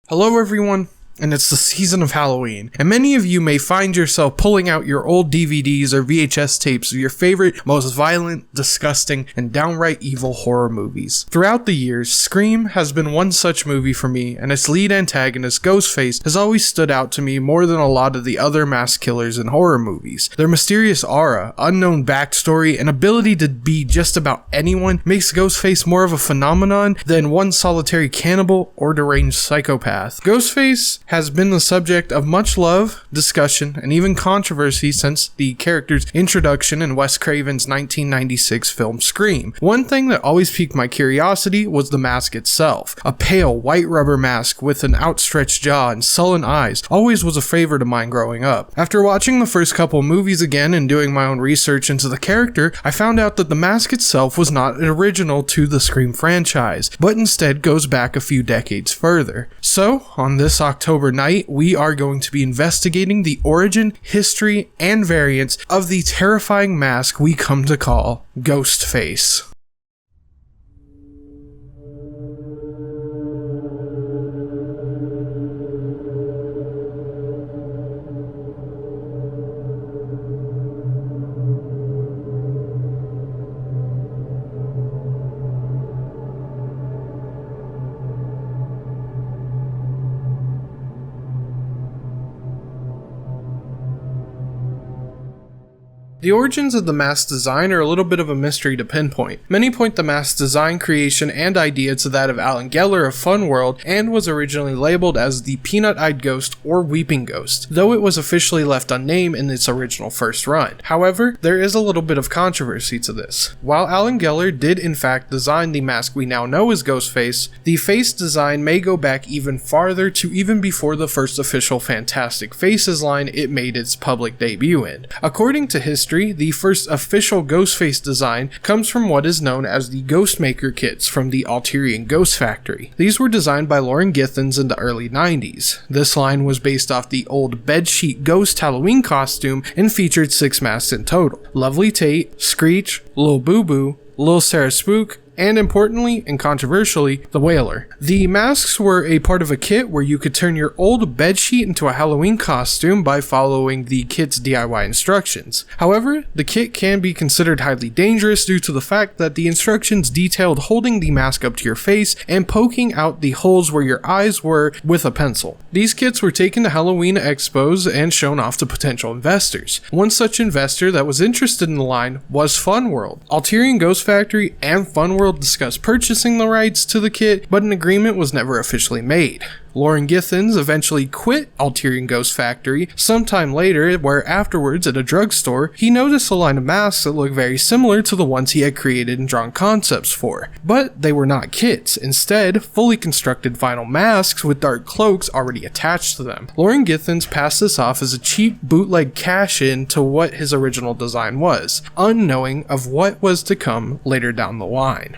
Hello everyone, and it's the season of Halloween, and many of you may find yourself pulling out your old DVDs or VHS tapes of your favorite, most violent, disgusting, and downright evil horror movies. Throughout the years, Scream has been one such movie for me, and its lead antagonist, Ghostface, has always stood out to me more than a lot of the other mass killers in horror movies. Their mysterious aura, unknown backstory, and ability to be just about anyone makes Ghostface more of a phenomenon than one solitary cannibal or deranged psychopath. Ghostface has been the subject of much love, discussion, and even controversy since the character's introduction in Wes Craven's 1996 film Scream. One thing that always piqued my curiosity was the mask itself. A pale, white rubber mask with an outstretched jaw and sullen eyes always was a favorite of mine growing up. After watching the first couple movies again and doing my own research into the character, I found out that the mask itself was not original to the Scream franchise, but instead goes back a few decades further. So, on this October night, we are going to be investigating the origin, history, and variants of the terrifying mask we come to call Ghostface. The origins of the mask design are a little bit of a mystery to pinpoint. Many point the mask design, creation, and idea to that of Alan Geller of FunWorld, and was originally labeled as the Peanut-Eyed Ghost or Weeping Ghost, though it was officially left unnamed in its original first run. However, there is a little bit of controversy to this. While Alan Geller did in fact design the mask we now know as Ghostface, the face design may go back even farther to even before the first official Fantastic Faces line it made its public debut in. According to history, the first official Ghostface design comes from what is known as the Ghostmaker kits from the Alterian Ghost Factory. These were designed by Lauren Githens in the early 90s. This line was based off the old bedsheet ghost Halloween costume and featured 6 masks in total. Lovely Tate, Screech, Lil Boo Boo, Lil Sarah Spook, and importantly and controversially, the Wailer. The masks were a part of a kit where you could turn your old bedsheet into a Halloween costume by following the kit's DIY instructions. However, the kit can be considered highly dangerous due to the fact that the instructions detailed holding the mask up to your face and poking out the holes where your eyes were with a pencil. These kits were taken to Halloween expos and shown off to potential investors. One such investor that was interested in the line was FunWorld. Alterian Ghost Factory and FunWorld discussed purchasing the rights to the kit, but an agreement was never officially made. Lauren Githens eventually quit Alterian Ghost Factory sometime later, where afterwards at a drugstore, he noticed a line of masks that looked very similar to the ones he had created and drawn concepts for. But they were not kits, instead fully constructed vinyl masks with dark cloaks already attached to them. Lauren Githens passed this off as a cheap bootleg cash-in to what his original design was, unknowing of what was to come later down the line.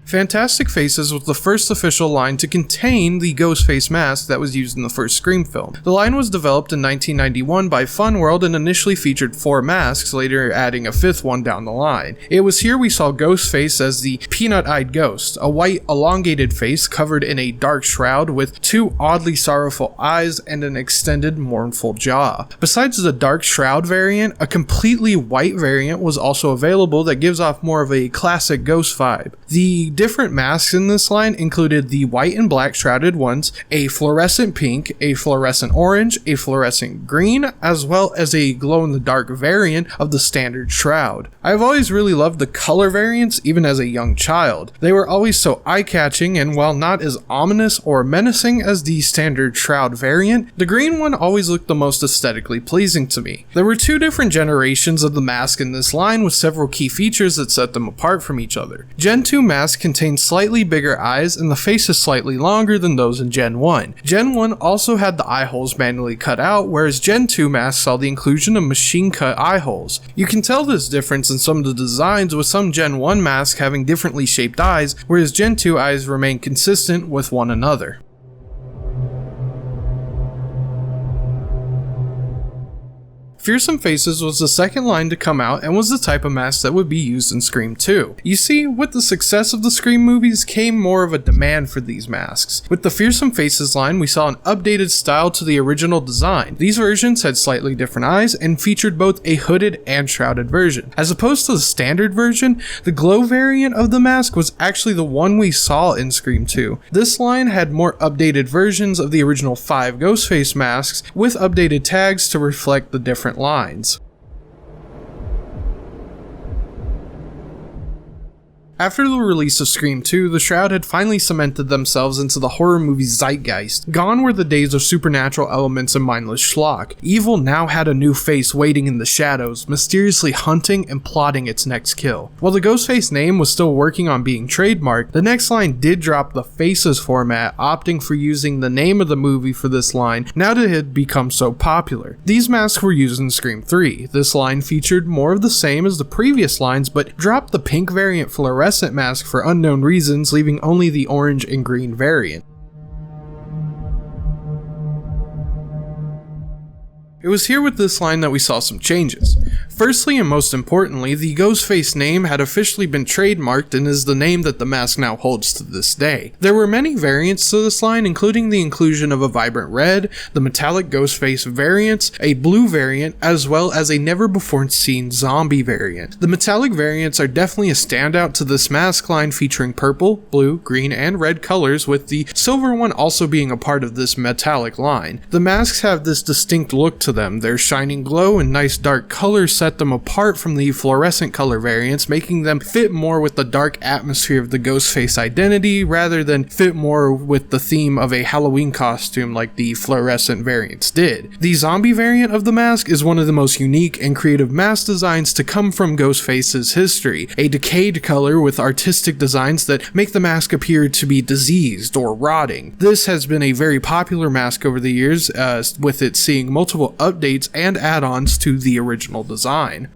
Fantastic Faces was the first official line to contain the Ghostface mask that was used in the first Scream film. The line was developed in 1991 by FunWorld and initially featured 4 masks, later adding a 5th one down the line. It was here we saw Ghostface as the Peanut-Eyed Ghost, a white elongated face covered in a dark shroud with 2 oddly sorrowful eyes and an extended mournful jaw. Besides the dark shroud variant, a completely white variant was also available that gives off more of a classic ghost vibe. The different masks in this line included the white and black shrouded ones, a fluorescent pink, a fluorescent orange, a fluorescent green, as well as a glow-in-the-dark variant of the standard shroud. I've always really loved the color variants even as a young child. They were always so eye-catching, and while not as ominous or menacing as the standard shroud variant, the green one always looked the most aesthetically pleasing to me. There were 2 different generations of the mask in this line with several key features that set them apart from each other. Gen 2 masks contained slightly bigger eyes and the face is slightly longer than those in Gen 1. Gen 1 also had the eye holes manually cut out, whereas Gen 2 masks saw the inclusion of machine cut eye holes. You can tell this difference in some of the designs, with some Gen 1 masks having differently shaped eyes, whereas Gen 2 eyes remain consistent with one another. Fearsome Faces was the second line to come out and was the type of mask that would be used in Scream 2. You see, with the success of the Scream movies came more of a demand for these masks. With the Fearsome Faces line, we saw an updated style to the original design. These versions had slightly different eyes and featured both a hooded and shrouded version. As opposed to the standard version, the glow variant of the mask was actually the one we saw in Scream 2. This line had more updated versions of the original 5 Ghostface masks with updated tags to reflect the different lines. After the release of Scream 2, the Shroud had finally cemented themselves into the horror movie zeitgeist. Gone were the days of supernatural elements and mindless schlock. Evil now had a new face waiting in the shadows, mysteriously hunting and plotting its next kill. While the Ghostface name was still working on being trademarked, the next line did drop the Faces format, opting for using the name of the movie for this line now that it had become so popular. These masks were used in Scream 3. This line featured more of the same as the previous lines, but dropped the pink variant fluorescent mask for unknown reasons, leaving only the orange and green variant. It was here with this line that we saw some changes. Firstly and most importantly, the Ghostface name had officially been trademarked and is the name that the mask now holds to this day. There were many variants to this line, including the inclusion of a vibrant red, the metallic Ghostface variants, a blue variant, as well as a never before seen zombie variant. The metallic variants are definitely a standout to this mask line, featuring purple, blue, green, and red colors, with the silver one also being a part of this metallic line. The masks have this distinct look to them. Their shining glow and nice dark colors set them apart from the fluorescent color variants, making them fit more with the dark atmosphere of the Ghostface identity rather than fit more with the theme of a Halloween costume like the fluorescent variants did. The zombie variant of the mask is one of the most unique and creative mask designs to come from Ghostface's history, a decayed color with artistic designs that make the mask appear to be diseased or rotting. This has been a very popular mask over the years, with it seeing multiple updates and add-ons to the original design.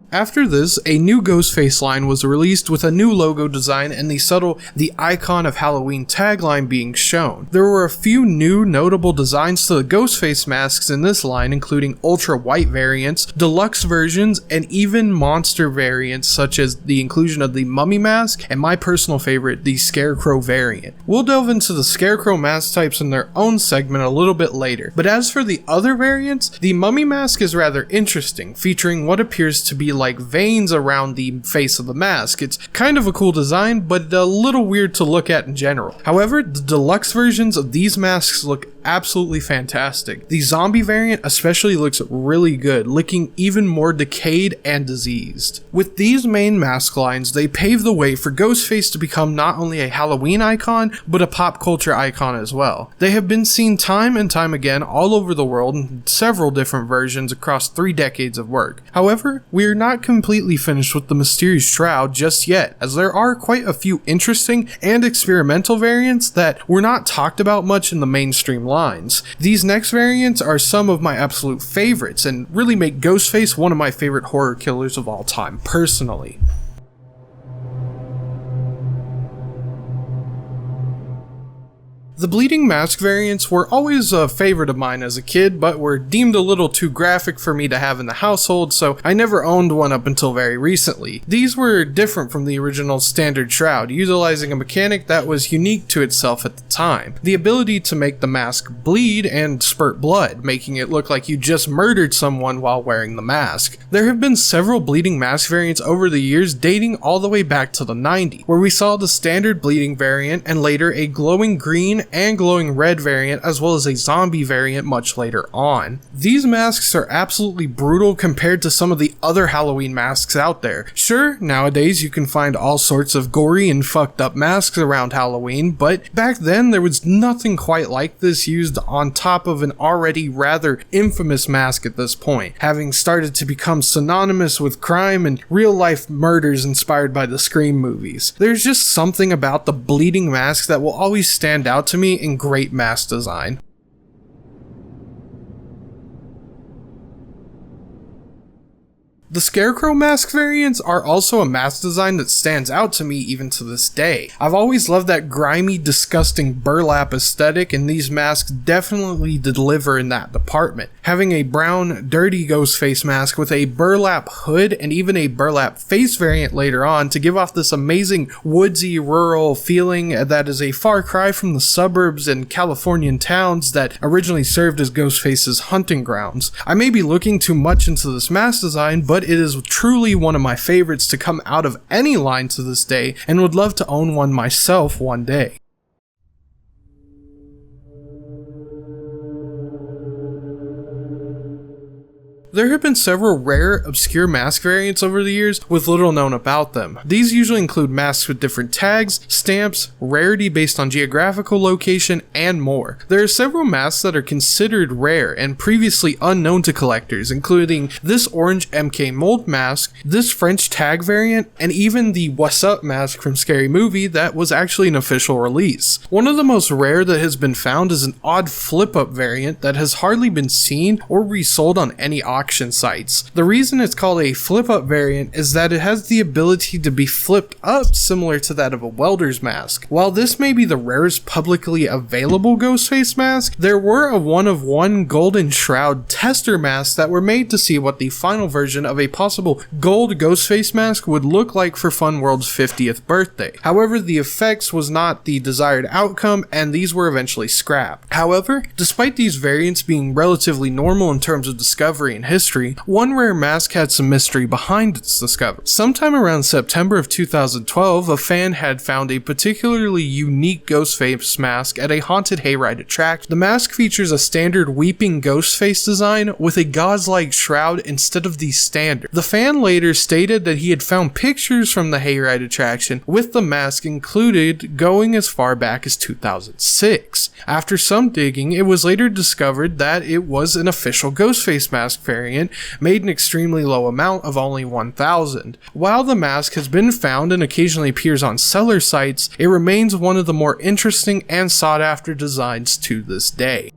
After this, a new Ghostface line was released with a new logo design and the icon of Halloween tagline being shown. There were a few new notable designs to the Ghostface masks in this line, including ultra white variants, deluxe versions, and even monster variants such as the inclusion of the mummy mask and my personal favorite, the scarecrow variant. We'll delve into the scarecrow mask types in their own segment a little bit later, but as for the other variants, the mummy mask is rather interesting, featuring what appears to be like veins around the face of the mask. It's kind of a cool design, but a little weird to look at in general. However, the deluxe versions of these masks look absolutely fantastic. The zombie variant especially looks really good, looking even more decayed and diseased. With these main mask lines, they pave the way for Ghostface to become not only a Halloween icon, but a pop culture icon as well. They have been seen time and time again all over the world in several different versions across 3 decades of work. However, we are not completely finished with the mysterious Shroud just yet, as there are quite a few interesting and experimental variants that were not talked about much in the mainstream lines. These next variants are some of my absolute favorites and really make Ghostface one of my favorite horror killers of all time, personally. The bleeding mask variants were always a favorite of mine as a kid, but were deemed a little too graphic for me to have in the household, so I never owned one up until very recently. These were different from the original standard Shroud, utilizing a mechanic that was unique to itself at the time. The ability to make the mask bleed and spurt blood, making it look like you just murdered someone while wearing the mask. There have been several bleeding mask variants over the years, dating all the way back to the 90s, where we saw the standard bleeding variant and later a glowing green and glowing red variant, as well as a zombie variant much later on. These masks are absolutely brutal compared to some of the other Halloween masks out there. Sure, nowadays you can find all sorts of gory and fucked up masks around Halloween, but back then there was nothing quite like this used on top of an already rather infamous mask at this point, having started to become synonymous with crime and real life murders inspired by the Scream movies. There's just something about the bleeding masks that will always stand out to me in great mask design. The Scarecrow mask variants are also a mask design that stands out to me even to this day. I've always loved that grimy, disgusting burlap aesthetic, and these masks definitely deliver in that department. Having a brown, dirty Ghostface mask with a burlap hood and even a burlap face variant later on to give off this amazing woodsy, rural feeling that is a far cry from the suburbs and Californian towns that originally served as Ghostface's hunting grounds. I may be looking too much into this mask design, but it is truly one of my favorites to come out of any line to this day, and would love to own one myself one day. There have been several rare, obscure mask variants over the years with little known about them. These usually include masks with different tags, stamps, rarity based on geographical location, and more. There are several masks that are considered rare and previously unknown to collectors, including this orange MK mold mask, this French tag variant, and even the What's Up mask from Scary Movie that was actually an official release. One of the most rare that has been found is an odd flip-up variant that has hardly been seen or resold on any auction sites. The reason it's called a flip-up variant is that it has the ability to be flipped up similar to that of a welder's mask. While this may be the rarest publicly available Ghostface mask, there were a one-of-one golden shroud tester masks that were made to see what the final version of a possible gold Ghostface mask would look like for FunWorld's 50th birthday. However, the effects was not the desired outcome, and these were eventually scrapped. However, despite these variants being relatively normal in terms of discovery and history, one rare mask had some mystery behind its discovery. Sometime around September of 2012, a fan had found a particularly unique Ghostface mask at a haunted hayride attraction. The mask features a standard weeping Ghostface design with a gauze-like shroud instead of the standard. The fan later stated that he had found pictures from the hayride attraction with the mask included going as far back as 2006. After some digging, it was later discovered that it was an official Ghostface mask variant made an extremely low amount of only 1,000. While the mask has been found and occasionally appears on seller sites, it remains one of the more interesting and sought after designs to this day.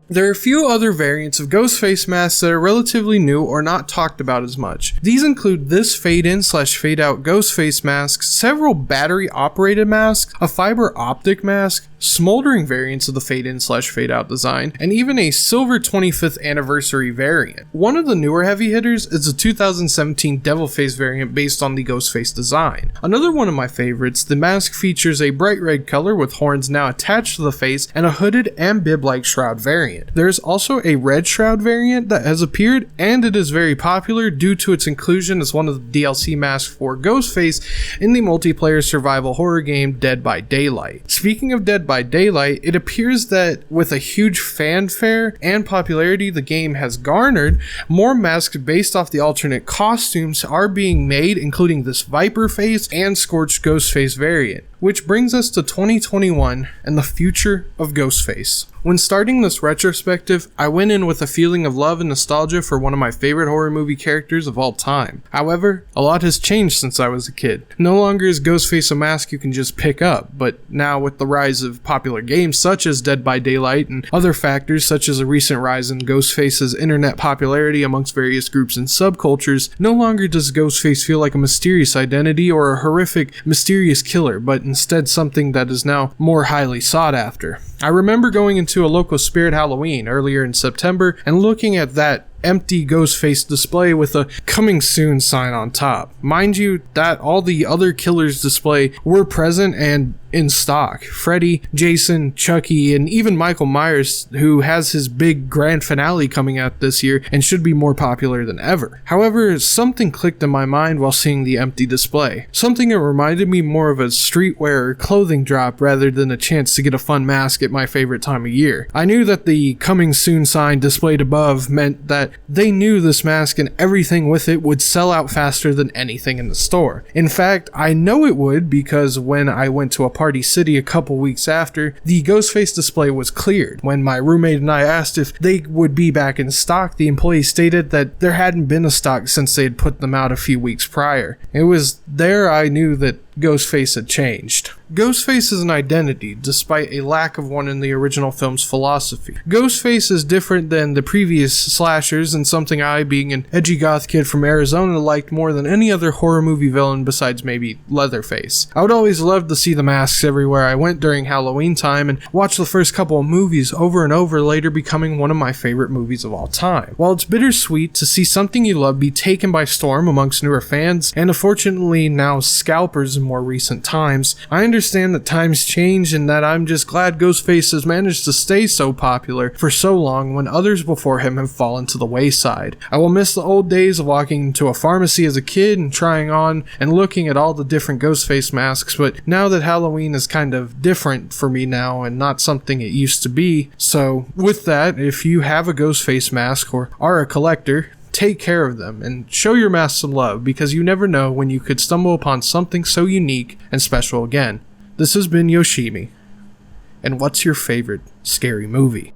There are a few other variants of Ghostface masks that are relatively new or not talked about as much. These include this fade-in/fade-out Ghostface mask, several battery-operated masks, a fiber optic mask, smoldering variants of the fade-in/fade-out design, and even a silver 25th anniversary variant. One of the newer heavy hitters is the 2017 Devil Face variant based on the Ghostface design. Another one of my favorites, the mask features a bright red color with horns now attached to the face and a hooded and bib-like shroud variant. There is also a red shroud variant that has appeared, and it is very popular due to its inclusion as one of the DLC masks for Ghostface in the multiplayer survival horror game Dead by Daylight. Speaking of Dead by Daylight, it appears that with a huge fanfare and popularity the game has garnered, more masks based off the alternate costumes are being made, including this Viper Face and Scorched Ghostface variant. Which brings us to 2021 and the future of Ghostface. When starting this retrospective, I went in with a feeling of love and nostalgia for one of my favorite horror movie characters of all time. However, a lot has changed since I was a kid. No longer is Ghostface a mask you can just pick up, but now with the rise of popular games such as Dead by Daylight and other factors such as a recent rise in Ghostface's internet popularity amongst various groups and subcultures, no longer does Ghostface feel like a mysterious identity or a horrific, mysterious killer, but instead something that is now more highly sought after. I remember going into a local Spirit Halloween earlier in September and looking at that empty Ghostface display with a coming soon sign on top. Mind you that all the other killers display were present and in stock. Freddy, Jason, Chucky, and even Michael Myers, who has his big grand finale coming out this year and should be more popular than ever. However, something clicked in my mind while seeing the empty display. Something that reminded me more of a streetwear or clothing drop rather than a chance to get a fun mask at my favorite time of year. I knew that the coming soon sign displayed above meant that they knew this mask and everything with it would sell out faster than anything in the store. In fact, I know it would because when I went to a Party City a couple weeks after, the Ghostface display was cleared. When my roommate and I asked if they would be back in stock, the employee stated that there hadn't been a stock since they had put them out a few weeks prior. It was there I knew that Ghostface had changed. Ghostface is an identity, despite a lack of one in the original film's philosophy. Ghostface is different than the previous slashers and something I, being an edgy goth kid from Arizona, liked more than any other horror movie villain besides maybe Leatherface. I would always love to see the masks everywhere I went during Halloween time and watch the first couple of movies over and over, later becoming one of my favorite movies of all time. While it's bittersweet to see something you love be taken by storm amongst newer fans, and unfortunately now scalpers in more recent times, I understand that times change and that I'm just glad Ghostface has managed to stay so popular for so long when others before him have fallen to the wayside. I will miss the old days of walking into a pharmacy as a kid and trying on and looking at all the different Ghostface masks, but now that Halloween is kind of different for me now and not something it used to be. So with that, if you have a Ghostface mask or are a collector, take care of them and show your mask some love, because you never know when you could stumble upon something so unique and special again. This has been Yoshimi, and what's your favorite scary movie?